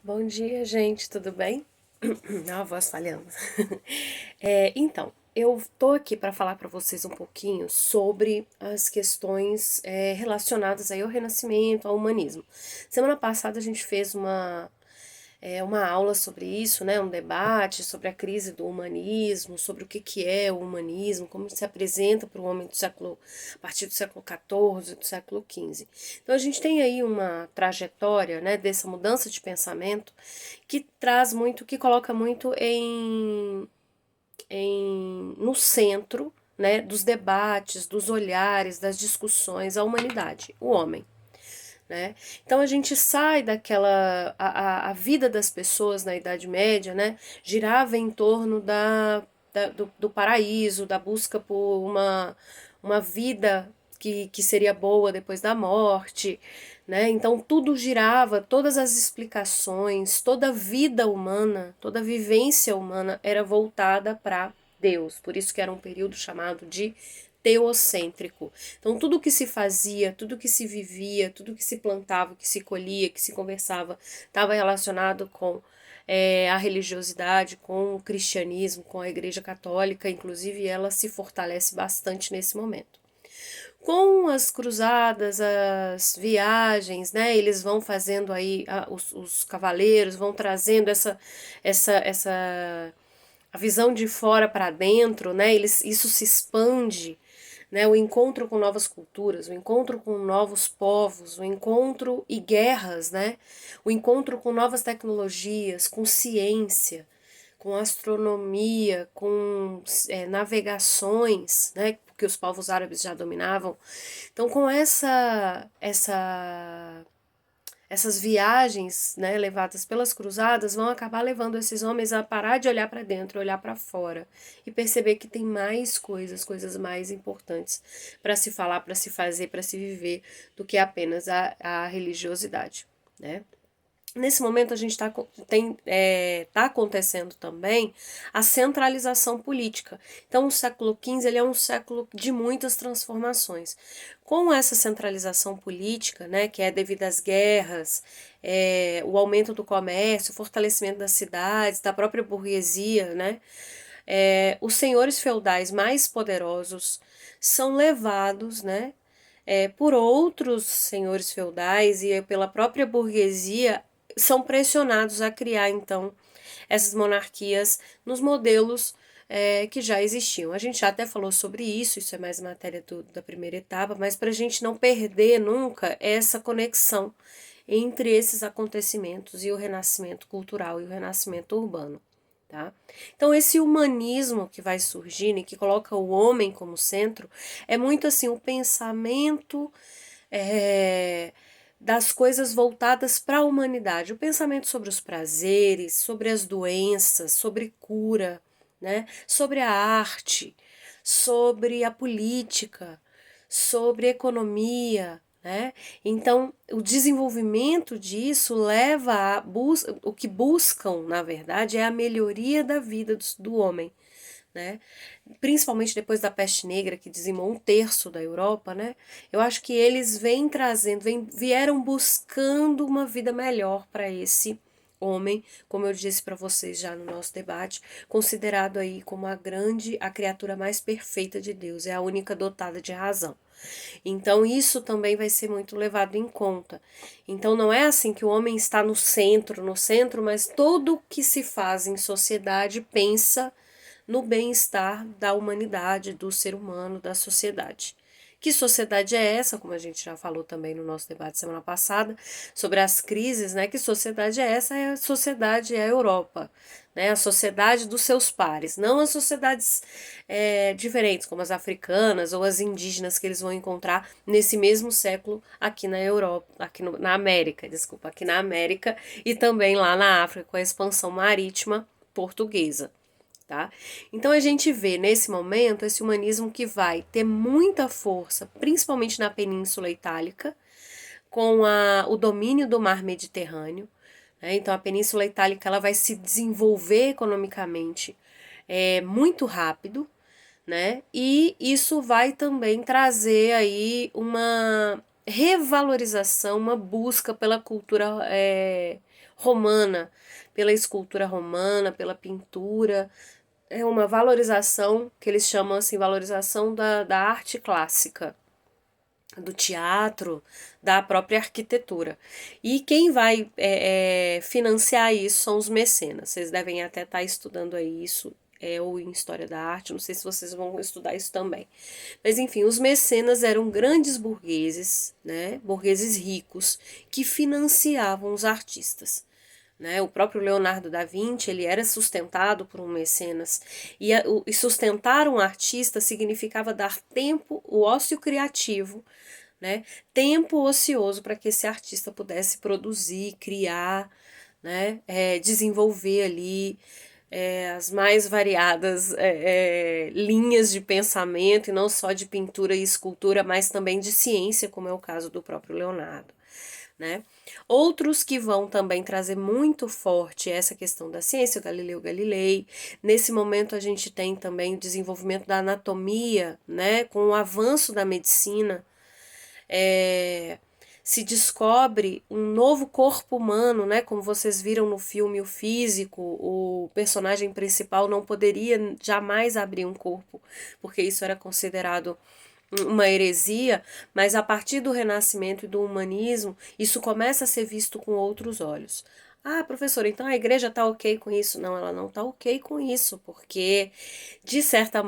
Bom dia, gente, tudo bem? A voz falhando. Então, eu tô aqui para falar para vocês um pouquinho sobre as questões relacionadas aí ao Renascimento, ao humanismo. Semana passada a gente fez uma aula sobre isso, né? Um debate sobre a crise do humanismo, sobre o que é o humanismo, como se apresenta para o homem a partir do século XIV, do século XV. Então a gente tem aí uma trajetória, né, dessa mudança de pensamento que traz muito, que coloca muito no centro, né, dos debates, dos olhares, das discussões, a humanidade, o homem. Né? Então a gente sai daquela. A vida das pessoas na Idade Média, né, girava em torno do paraíso, da busca por uma vida que seria boa depois da morte. Né? Então tudo girava, todas as explicações, toda a vida humana, toda a vivência humana era voltada para Deus. Por isso que era um período chamado de teocêntrico. Então, tudo que se fazia, tudo que se vivia, tudo que se plantava, que se colhia, que se conversava, estava relacionado com a religiosidade, com o cristianismo, com a Igreja Católica, inclusive ela se fortalece bastante nesse momento. Com as cruzadas, as viagens, né, eles vão fazendo aí, os cavaleiros vão trazendo essa a visão de fora para dentro, né, isso se expande, né, o encontro com novas culturas, o encontro com novos povos, o encontro e guerras, né, o encontro com novas tecnologias, com ciência, com astronomia, com navegações, né, que os povos árabes já dominavam. Então, com essas viagens, né, levadas pelas cruzadas vão acabar levando esses homens a parar de olhar para dentro, olhar para fora e perceber que tem mais coisas mais importantes para se falar, para se fazer, para se viver do que apenas a religiosidade, né? Nesse momento a gente tá acontecendo também a centralização política. Então o século XV ele é um século de muitas transformações. Com essa centralização política, né, que é devido às guerras, o aumento do comércio, o fortalecimento das cidades, da própria burguesia, né, os senhores feudais mais poderosos são levados, né, por outros senhores feudais e pela própria burguesia são pressionados a criar, então, essas monarquias nos modelos que já existiam. A gente já até falou sobre isso é mais matéria da primeira etapa, mas para a gente não perder nunca essa conexão entre esses acontecimentos e o renascimento cultural e o renascimento urbano. Tá? Então esse humanismo que vai surgindo e que coloca o homem como centro é muito assim o pensamento das coisas voltadas para a humanidade, o pensamento sobre os prazeres, sobre as doenças, sobre cura, né? Sobre a arte, sobre a política, sobre a economia, né? Então, o desenvolvimento disso leva a o que buscam, na verdade, é a melhoria da vida do homem, né? Principalmente depois da peste negra que dizimou um terço da Europa, né? Eu acho que eles vêm trazendo, vieram buscando uma vida melhor para esse homem, como eu disse para vocês já no nosso debate, considerado aí como a criatura mais perfeita de Deus, é a única dotada de razão. Então isso também vai ser muito levado em conta. Então não é assim que o homem está no centro, mas tudo o que se faz em sociedade pensa no bem-estar da humanidade, do ser humano, da sociedade. Que sociedade é essa, como a gente já falou também no nosso debate semana passada, sobre as crises, né? Que sociedade é essa? É a sociedade, é a Europa, né? A sociedade dos seus pares, não as sociedades diferentes, como as africanas ou as indígenas que eles vão encontrar nesse mesmo século aqui na Europa, na América, desculpa, aqui na América e também lá na África com a expansão marítima portuguesa. Tá? Então a gente vê nesse momento esse humanismo que vai ter muita força, principalmente na Península Itálica, com o domínio do mar Mediterrâneo. Né? Então a Península Itálica ela vai se desenvolver economicamente muito rápido, né? E isso vai também trazer aí uma revalorização, uma busca pela cultura romana, pela escultura romana, pela pintura. É uma valorização que eles chamam assim, valorização da arte clássica, do teatro, da própria arquitetura. E quem vai financiar isso são os mecenas. Vocês devem até estar estudando aí isso, ou em História da Arte, não sei se vocês vão estudar isso também. Mas enfim, os mecenas eram grandes burgueses, né, burgueses ricos, que financiavam os artistas. Né? O próprio Leonardo da Vinci ele era sustentado por um mecenas, e sustentar um artista significava dar tempo, o ócio criativo, né? Tempo ocioso para que esse artista pudesse produzir, criar, né? Desenvolver ali as mais variadas linhas de pensamento, e não só de pintura e escultura, mas também de ciência, como é o caso do próprio Leonardo. Né? Outros que vão também trazer muito forte essa questão da ciência, o Galileu Galilei. Nesse momento a gente tem também o desenvolvimento da anatomia, né? Com o avanço da medicina, se descobre um novo corpo humano, né? Como vocês viram no filme O Físico, o personagem principal não poderia jamais abrir um corpo, porque isso era considerado uma heresia, mas a partir do Renascimento e do humanismo, isso começa a ser visto com outros olhos. Ah, professora, então a igreja está ok com isso? Não, ela não está ok com isso, porque de certo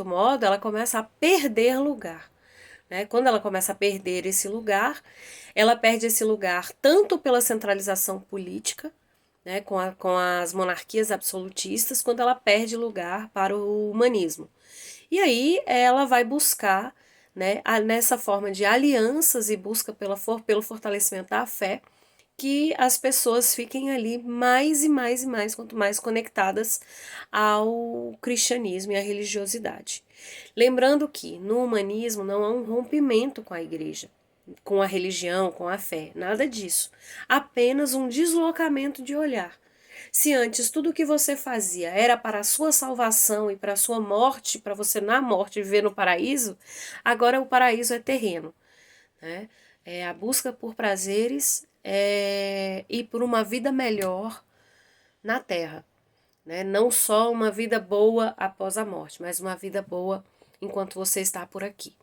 modo ela começa a perder lugar. Né? Quando ela começa a perder esse lugar, ela perde esse lugar tanto pela centralização política, né, com as monarquias absolutistas, quando ela perde lugar para o humanismo. E aí ela vai buscar, né, nessa forma de alianças e busca pelo fortalecimento da fé, que as pessoas fiquem ali mais e mais e mais, quanto mais conectadas ao cristianismo e à religiosidade. Lembrando que no humanismo não há um rompimento com a igreja, com a religião, com a fé, nada disso. Apenas um deslocamento de olhar. Se antes tudo o que você fazia era para a sua salvação e para a sua morte, para você na morte viver no paraíso, agora o paraíso é terreno. Né? É a busca por prazeres e por uma vida melhor na Terra. Né? Não só uma vida boa após a morte, mas uma vida boa enquanto você está por aqui.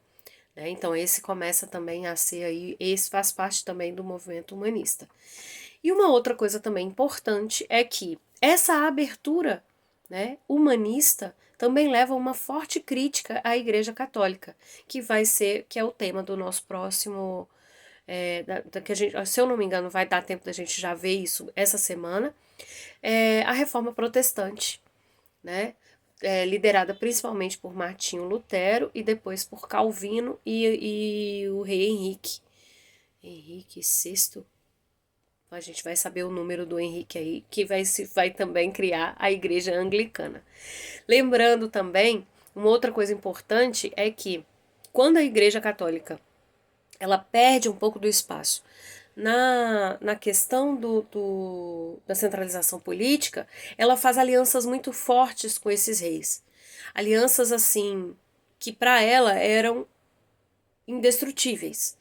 Né? Então esse começa também a ser aí, esse faz parte também do movimento humanista. E uma outra coisa também importante é que essa abertura, né, humanista também leva a uma forte crítica à Igreja Católica, que é o tema do nosso próximo, que a gente, se eu não me engano, vai dar tempo da gente já ver isso essa semana, a Reforma Protestante, né, liderada principalmente por Martinho Lutero e depois por Calvino e o rei Henrique VI. A gente vai saber o número do Henrique aí, que vai também criar a igreja anglicana. Lembrando também, uma outra coisa importante é que quando a igreja católica ela perde um pouco do espaço na questão da centralização política, ela faz alianças muito fortes com esses reis. Alianças assim, que para ela eram indestrutíveis.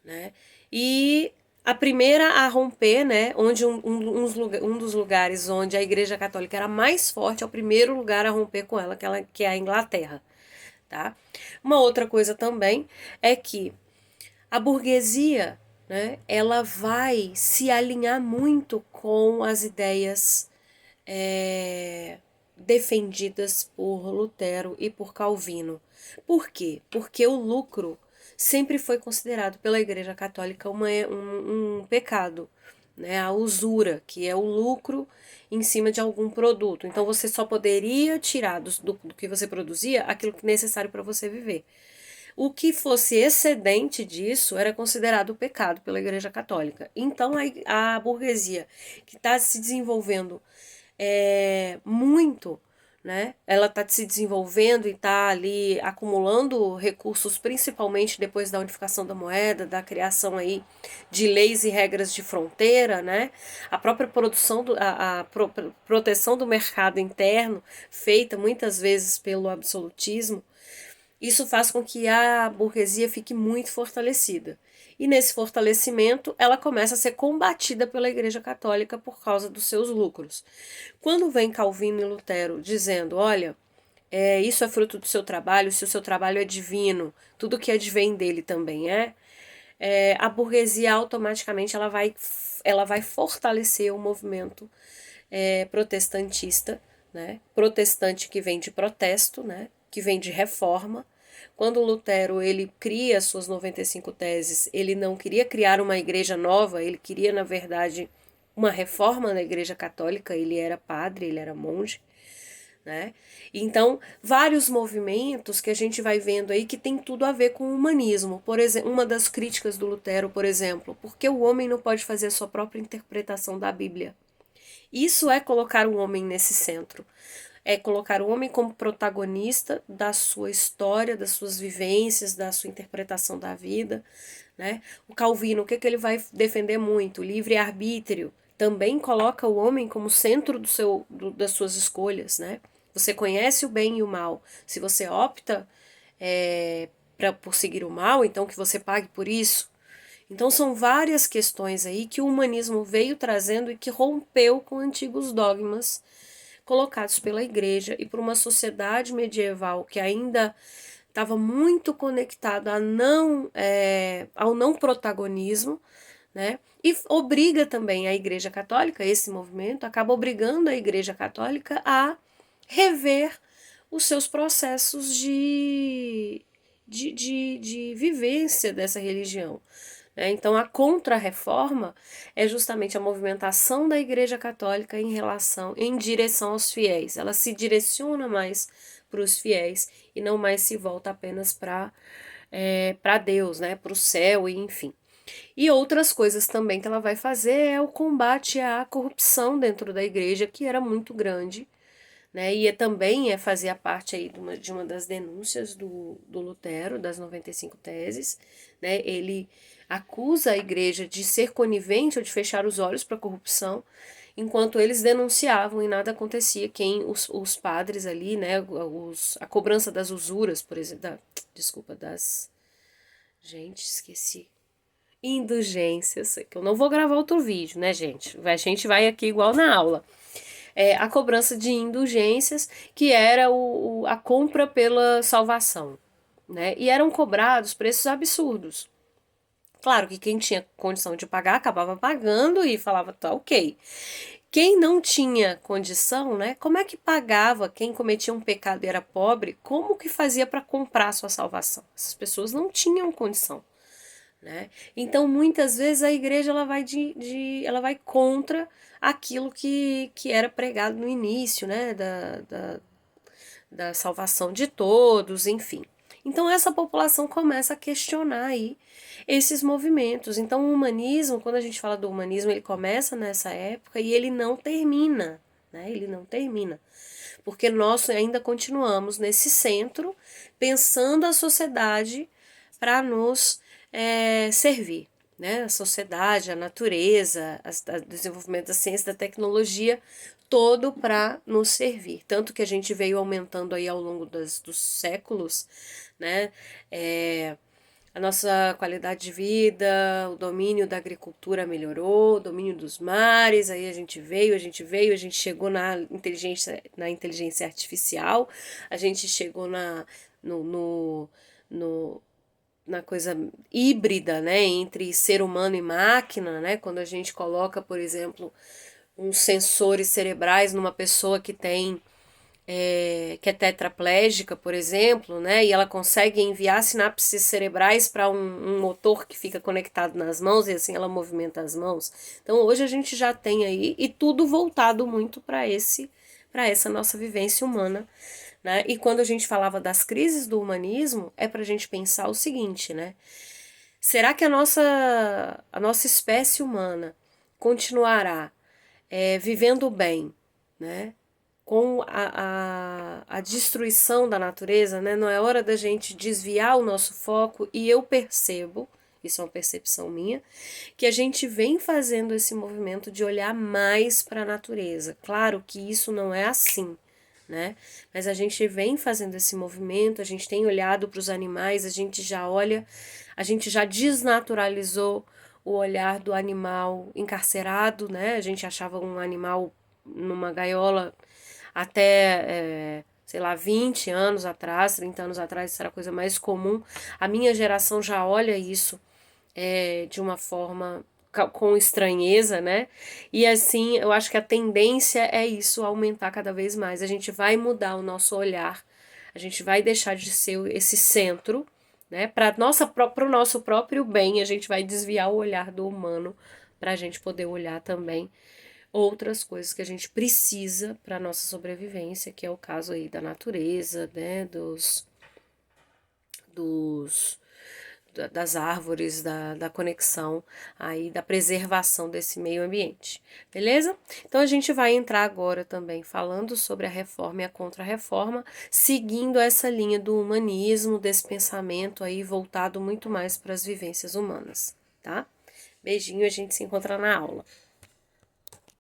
Né? E a primeira a romper, né, onde um dos lugares onde a Igreja Católica era mais forte, é o primeiro lugar a romper com ela, que é a Inglaterra. Tá? Uma outra coisa também é que a burguesia, né, ela vai se alinhar muito com as ideias defendidas por Lutero e por Calvino. Por quê? Porque o lucro sempre foi considerado pela Igreja Católica um pecado, né? A usura, que é o lucro em cima de algum produto. Então você só poderia tirar do que você produzia aquilo que é necessário para você viver. O que fosse excedente disso era considerado pecado pela Igreja Católica. Então a burguesia que está se desenvolvendo muito, né? Ela está se desenvolvendo e está ali acumulando recursos, principalmente depois da unificação da moeda, da criação aí de leis e regras de fronteira, né? A própria produção, proteção do mercado interno, feita muitas vezes pelo absolutismo, isso faz com que a burguesia fique muito fortalecida. E nesse fortalecimento, ela começa a ser combatida pela Igreja Católica por causa dos seus lucros. Quando vem Calvino e Lutero dizendo, olha, isso é fruto do seu trabalho, se o seu trabalho é divino, tudo que advém dele também a burguesia automaticamente ela vai fortalecer o movimento protestantista, né? Protestante que vem de protesto, né? Que vem de reforma. Quando Lutero ele cria suas 95 teses, ele não queria criar uma igreja nova, ele queria, na verdade, uma reforma na Igreja Católica. Ele era padre, ele era monge, né? Então, vários movimentos que a gente vai vendo aí que tem tudo a ver com o humanismo. Por exemplo, uma das críticas do Lutero, por exemplo, porque o homem não pode fazer a sua própria interpretação da Bíblia. Isso é colocar o homem nesse centro. É colocar o homem como protagonista da sua história, das suas vivências, da sua interpretação da vida, né? O Calvino, o que ele vai defender muito? O livre-arbítrio. Também coloca o homem como centro das suas escolhas, né? Você conhece o bem e o mal. Se você opta por seguir o mal, então que você pague por isso. Então são várias questões aí que o humanismo veio trazendo e que rompeu com antigos dogmas colocados pela igreja e por uma sociedade medieval que ainda estava muito conectada ao não protagonismo, né? E obriga também a Igreja Católica, esse movimento acaba obrigando a Igreja Católica a rever os seus processos de vivência dessa religião. Então, a contra-reforma é justamente a movimentação da Igreja Católica em direção aos fiéis. Ela se direciona mais para os fiéis e não mais se volta apenas para Deus, né? Para o céu e enfim. E outras coisas também que ela vai fazer é o combate à corrupção dentro da igreja, que era muito grande, né? E também fazia parte aí de uma das denúncias do Lutero, das 95 teses, né? Ele acusa a igreja de ser conivente ou de fechar os olhos para a corrupção, enquanto eles denunciavam e nada acontecia. Os padres ali, né? A cobrança das usuras, por exemplo, gente, esqueci. Indulgências, que eu não vou gravar outro vídeo, né, gente? A gente vai aqui igual na aula. A cobrança de indulgências, que era a compra pela salvação, né? E eram cobrados preços absurdos. Claro que quem tinha condição de pagar acabava pagando e falava, tá ok. Quem não tinha condição, né? Como é que pagava? Quem cometia um pecado e era pobre, como que fazia para comprar a sua salvação? Essas pessoas não tinham condição. Né? Então, muitas vezes a igreja ela vai contra aquilo que era pregado no início, né? Da salvação de todos, enfim. Então, essa população começa a questionar aí esses movimentos. Então, o humanismo, quando a gente fala do humanismo, ele começa nessa época e ele não termina, né? Ele não termina. Porque nós ainda continuamos nesse centro, pensando a sociedade para nos servir, né? A sociedade, a natureza, o desenvolvimento da ciência, da tecnologia, todo para nos servir. Tanto que a gente veio aumentando aí ao longo dos séculos, né? A nossa qualidade de vida, o domínio da agricultura melhorou, o domínio dos mares, aí a gente chegou na inteligência artificial, a gente chegou na coisa híbrida, né, entre ser humano e máquina, né, quando a gente coloca, por exemplo, uns sensores cerebrais numa pessoa que que é tetraplégica, por exemplo, né, e ela consegue enviar sinapses cerebrais para um motor que fica conectado nas mãos e assim ela movimenta as mãos. Então hoje a gente já tem aí e tudo voltado muito para essa nossa vivência humana. Né? E quando a gente falava das crises do humanismo, é para a gente pensar o seguinte, né? Será que a nossa espécie humana continuará vivendo bem, né? Com a destruição da natureza, né? Não é hora da gente desviar o nosso foco e eu percebo, isso é uma percepção minha, que a gente vem fazendo esse movimento de olhar mais para a natureza. Claro que isso não é assim, né? Mas a gente vem fazendo esse movimento, a gente tem olhado para os animais, a gente já olha, a gente já desnaturalizou o olhar do animal encarcerado, né? A gente achava um animal numa gaiola até, sei lá, 20 anos atrás, 30 anos atrás, isso era a coisa mais comum. A minha geração já olha isso de uma forma com estranheza, né? E assim, eu acho que a tendência é isso, aumentar cada vez mais. A gente vai mudar o nosso olhar, a gente vai deixar de ser esse centro, né? Para o nosso próprio bem, a gente vai desviar o olhar do humano para a gente poder olhar também outras coisas que a gente precisa para a nossa sobrevivência, que é o caso aí da natureza, né? Dos das árvores, da conexão aí, da preservação desse meio ambiente, beleza? Então a gente vai entrar agora também falando sobre a reforma e a contra-reforma, seguindo essa linha do humanismo, desse pensamento aí voltado muito mais para as vivências humanas, tá? Beijinho, a gente se encontra na aula.